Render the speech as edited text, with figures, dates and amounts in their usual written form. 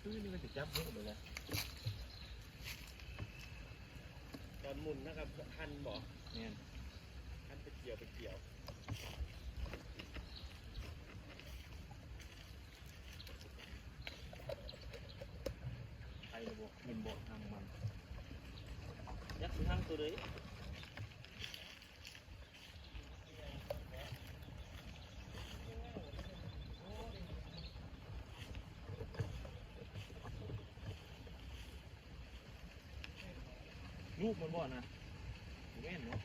คือนี่มันจะจับหัวไปเลยตอนหมุนนะครับหันบ่เนี่ยหันไปเกี่ยวไปเกี่ยวไอ้บ่มินบ่ทางมันยักษ์ทางตัวเลยลูกมันบ่นะแม่นเนาะ